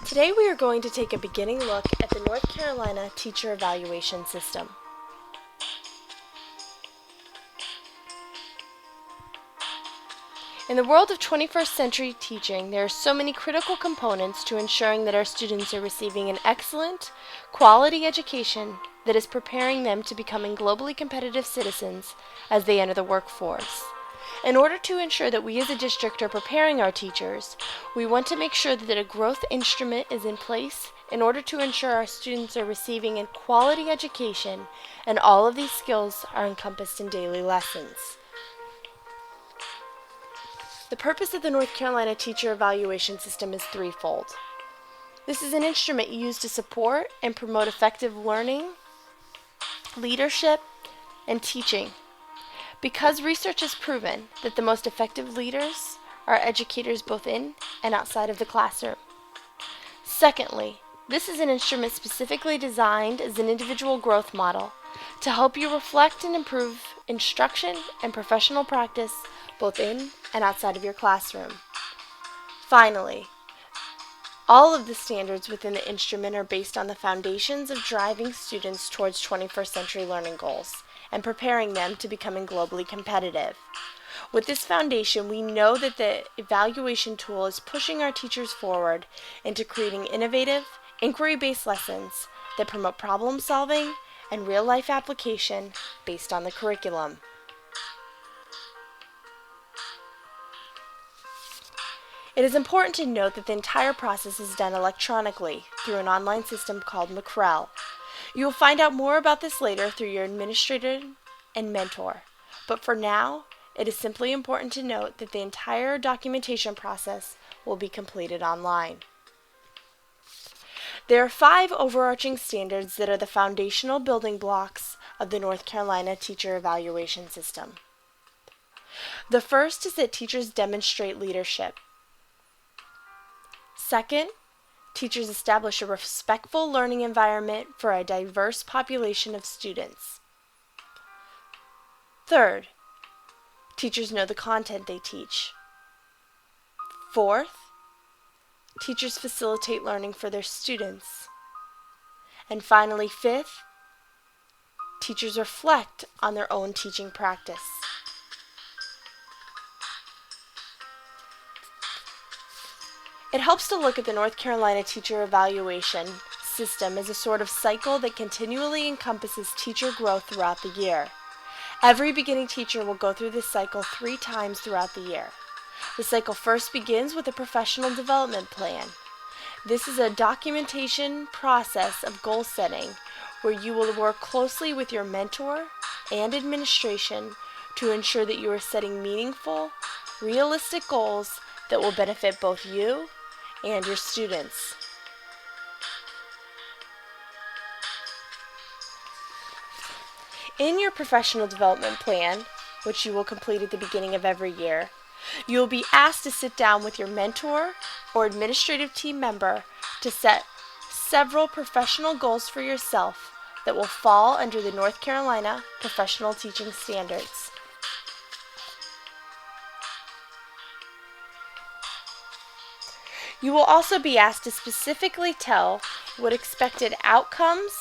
Today we are going to take a beginning look at the North Carolina Teacher Evaluation System. In the world of 21st century teaching, there are so many critical components to ensuring that our students are receiving an excellent, quality education that is preparing them to becoming globally competitive citizens as they enter the workforce. In order to ensure that we as a district are preparing our teachers, we want to make sure that a growth instrument is in place in order to ensure our students are receiving a quality education and all of these skills are encompassed in daily lessons. The purpose of the North Carolina Teacher Evaluation System is threefold. This is an instrument used to support and promote effective learning, leadership, and teaching. Because research has proven that the most effective leaders are educators both in and outside of the classroom. Secondly, this is an instrument specifically designed as an individual growth model to help you reflect and improve instruction and professional practice both in and outside of your classroom. Finally, all of the standards within the instrument are based on the foundations of driving students towards 21st century learning goals and preparing them to becoming globally competitive. With this foundation, we know that the evaluation tool is pushing our teachers forward into creating innovative, inquiry-based lessons that promote problem solving and real-life application based on the curriculum. It is important to note that the entire process is done electronically through an online system called McREL. You will find out more about this later through your administrator and mentor, but for now, it is simply important to note that the entire documentation process will be completed online. There are 5 overarching standards that are the foundational building blocks of the North Carolina Teacher Evaluation System. The first is that teachers demonstrate leadership. Second, teachers establish a respectful learning environment for a diverse population of students. Third, teachers know the content they teach. Fourth, teachers facilitate learning for their students. And finally, fifth, teachers reflect on their own teaching practice. It helps to look at the North Carolina Teacher Evaluation System as a sort of cycle that continually encompasses teacher growth throughout the year. Every beginning teacher will go through this cycle 3 times throughout the year. The cycle first begins with a professional development plan. This is a documentation process of goal setting where you will work closely with your mentor and administration to ensure that you are setting meaningful, realistic goals that will benefit both you and your students. In your professional development plan, which you will complete at the beginning of every year, you will be asked to sit down with your mentor or administrative team member to set several professional goals for yourself that will fall under the North Carolina Professional Teaching Standards. You will also be asked to specifically tell what expected outcomes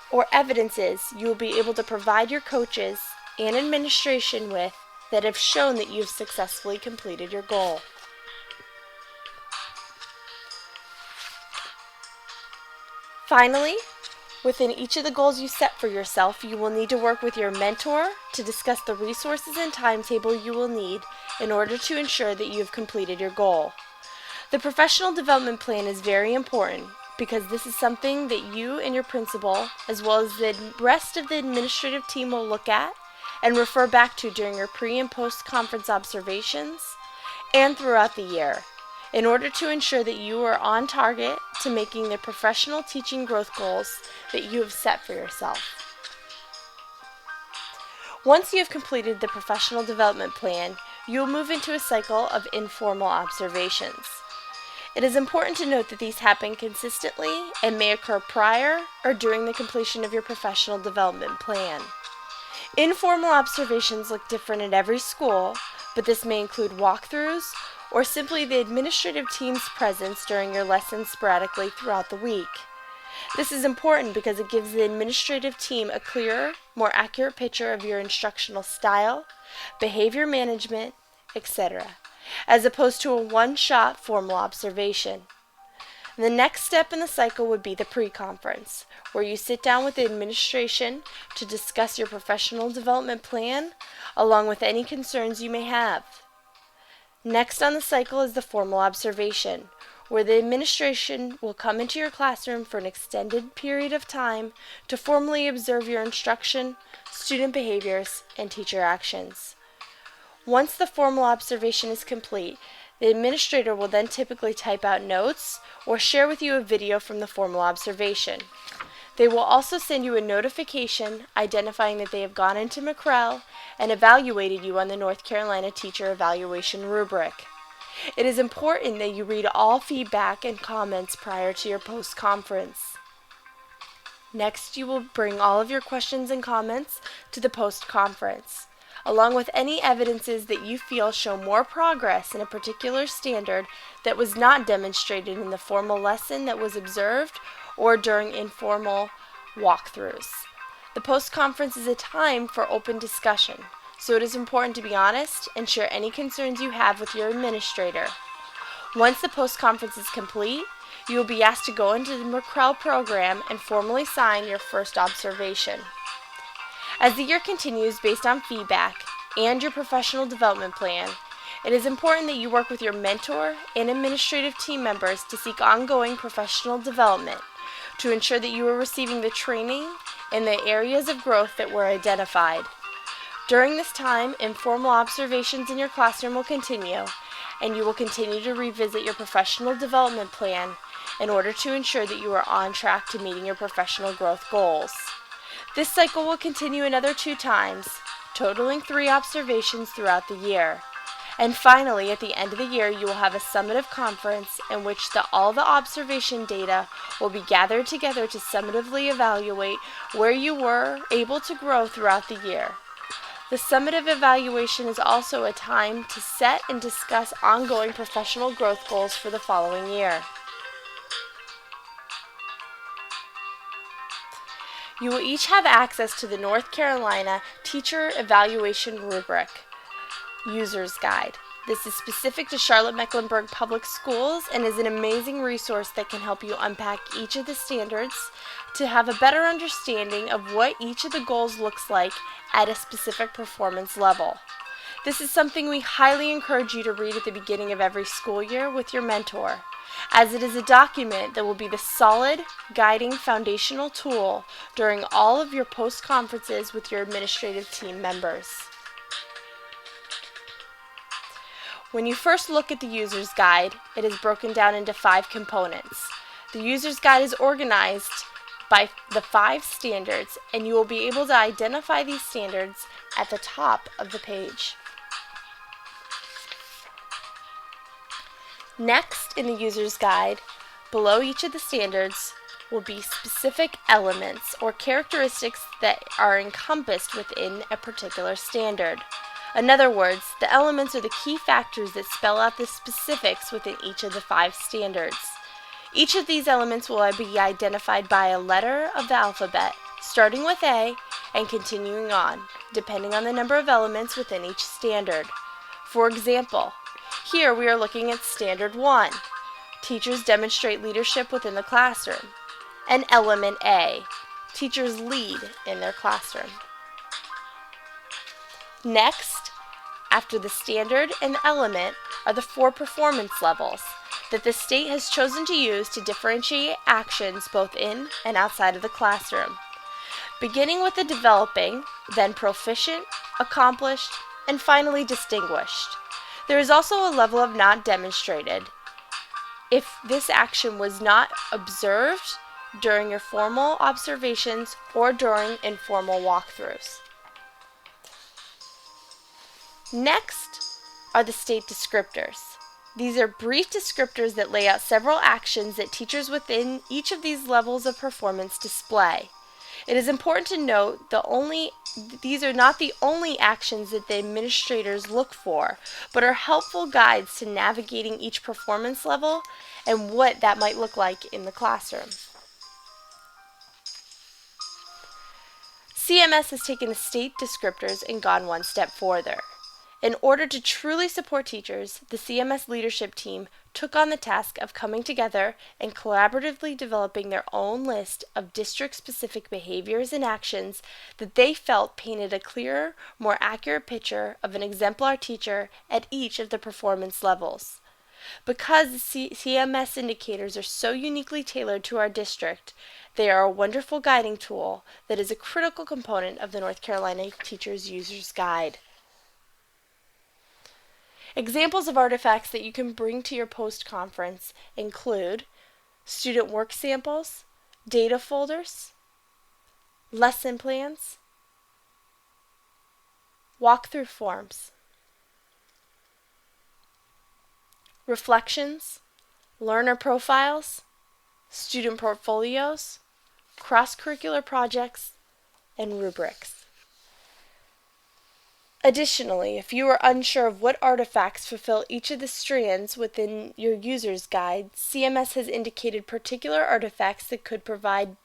or evidences you will be able to provide your coaches and administration with that have shown that you've successfully completed your goal. Finally, within each of the goals you set for yourself, you will need to work with your mentor to discuss the resources and timetable you will need in order to ensure that you have completed your goal. The professional development plan is very important because this is something that you and your principal, as well as the rest of the administrative team, will look at and refer back to during your pre- and post-conference observations and throughout the year in order to ensure that you are on target to making the professional teaching growth goals that you have set for yourself. Once you have completed the professional development plan, you will move into a cycle of informal observations. It is important to note that these happen consistently and may occur prior or during the completion of your professional development plan. Informal observations look different at every school, but this may include walkthroughs or simply the administrative team's presence during your lessons sporadically throughout the week. This is important because it gives the administrative team a clearer, more accurate picture of your instructional style, behavior management, etc., as opposed to a one-shot formal observation. The next step in the cycle would be the pre-conference, where you sit down with the administration to discuss your professional development plan, along with any concerns you may have. Next on the cycle is the formal observation, where the administration will come into your classroom for an extended period of time to formally observe your instruction, student behaviors, and teacher actions. Once the formal observation is complete, the administrator will then typically type out notes or share with you a video from the formal observation. They will also send you a notification identifying that they have gone into McREL and evaluated you on the North Carolina Teacher Evaluation Rubric. It is important that you read all feedback and comments prior to your post-conference. Next, you will bring all of your questions and comments to the post-conference, along with any evidences that you feel show more progress in a particular standard that was not demonstrated in the formal lesson that was observed or during informal walkthroughs. The post-conference is a time for open discussion, so it is important to be honest and share any concerns you have with your administrator. Once the post-conference is complete, you will be asked to go into the McREL program and formally sign your first observation. As the year continues based on feedback and your professional development plan, it is important that you work with your mentor and administrative team members to seek ongoing professional development to ensure that you are receiving the training in the areas of growth that were identified. During this time, informal observations in your classroom will continue, and you will continue to revisit your professional development plan in order to ensure that you are on track to meeting your professional growth goals. This cycle will continue another 2 times, totaling 3 observations throughout the year. And finally, at the end of the year, you will have a summative conference in which all the observation data will be gathered together to summatively evaluate where you were able to grow throughout the year. The summative evaluation is also a time to set and discuss ongoing professional growth goals for the following year. You will each have access to the North Carolina Teacher Evaluation Rubric User's Guide. This is specific to Charlotte-Mecklenburg Public Schools and is an amazing resource that can help you unpack each of the standards to have a better understanding of what each of the goals looks like at a specific performance level. This is something we highly encourage you to read at the beginning of every school year with your mentor, as it is a document that will be the solid, guiding, foundational tool during all of your post-conferences with your administrative team members. When you first look at the User's Guide, it is broken down into 5 components. The User's Guide is organized by the 5 standards, and you will be able to identify these standards at the top of the page. Next, in the User's Guide, below each of the standards will be specific elements or characteristics that are encompassed within a particular standard. In other words, the elements are the key factors that spell out the specifics within each of the 5 standards. Each of these elements will be identified by a letter of the alphabet, starting with A and continuing on, depending on the number of elements within each standard. For example, here we are looking at Standard 1. Teachers demonstrate leadership within the classroom. And Element A. Teachers lead in their classroom. Next, after the standard and the element, are the 4 performance levels that the state has chosen to use to differentiate actions both in and outside of the classroom. Beginning with the developing, then proficient, accomplished, and finally distinguished. There is also a level of not demonstrated if this action was not observed during your formal observations or during informal walkthroughs. Next are the state descriptors. These are brief descriptors that lay out several actions that teachers within each of these levels of performance display. It is important to note the only these are not the only actions that the administrators look for, but are helpful guides to navigating each performance level and what that might look like in the classroom. CMS has taken the state descriptors and gone one step further. In order to truly support teachers, the CMS leadership team took on the task of coming together and collaboratively developing their own list of district-specific behaviors and actions that they felt painted a clearer, more accurate picture of an exemplar teacher at each of the performance levels. Because the CMS indicators are so uniquely tailored to our district, they are a wonderful guiding tool that is a critical component of the North Carolina Teachers Users Guide. Examples of artifacts that you can bring to your post-conference include student work samples, data folders, lesson plans, walkthrough forms, reflections, learner profiles, student portfolios, cross-curricular projects, and rubrics. Additionally, if you are unsure of what artifacts fulfill each of the strands within your user's guide, CMS has indicated particular artifacts that could provide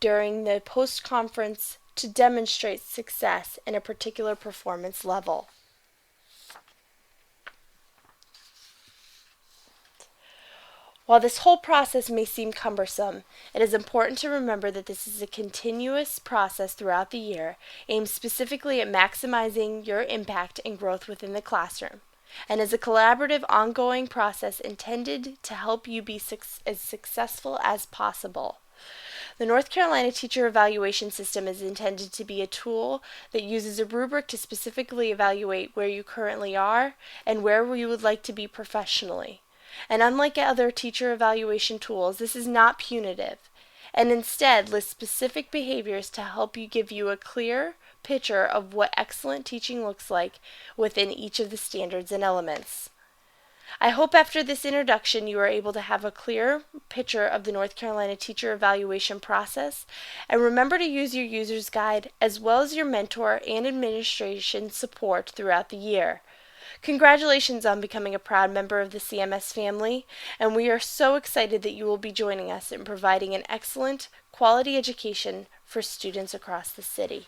during the post-conference to demonstrate success in a particular performance level. While this whole process may seem cumbersome, it is important to remember that this is a continuous process throughout the year, aimed specifically at maximizing your impact and growth within the classroom, and is a collaborative, ongoing process intended to help you be as successful as possible. The North Carolina Teacher Evaluation System is intended to be a tool that uses a rubric to specifically evaluate where you currently are and where you would like to be professionally. And unlike other teacher evaluation tools, this is not punitive, and instead lists specific behaviors to help you give you a clear picture of what excellent teaching looks like within each of the standards and elements. I hope after this introduction you are able to have a clear picture of the North Carolina teacher evaluation process, and remember to use your user's guide as well as your mentor and administration support throughout the year. Congratulations on becoming a proud member of the CMS family, and we are so excited that you will be joining us in providing an excellent, quality education for students across the city.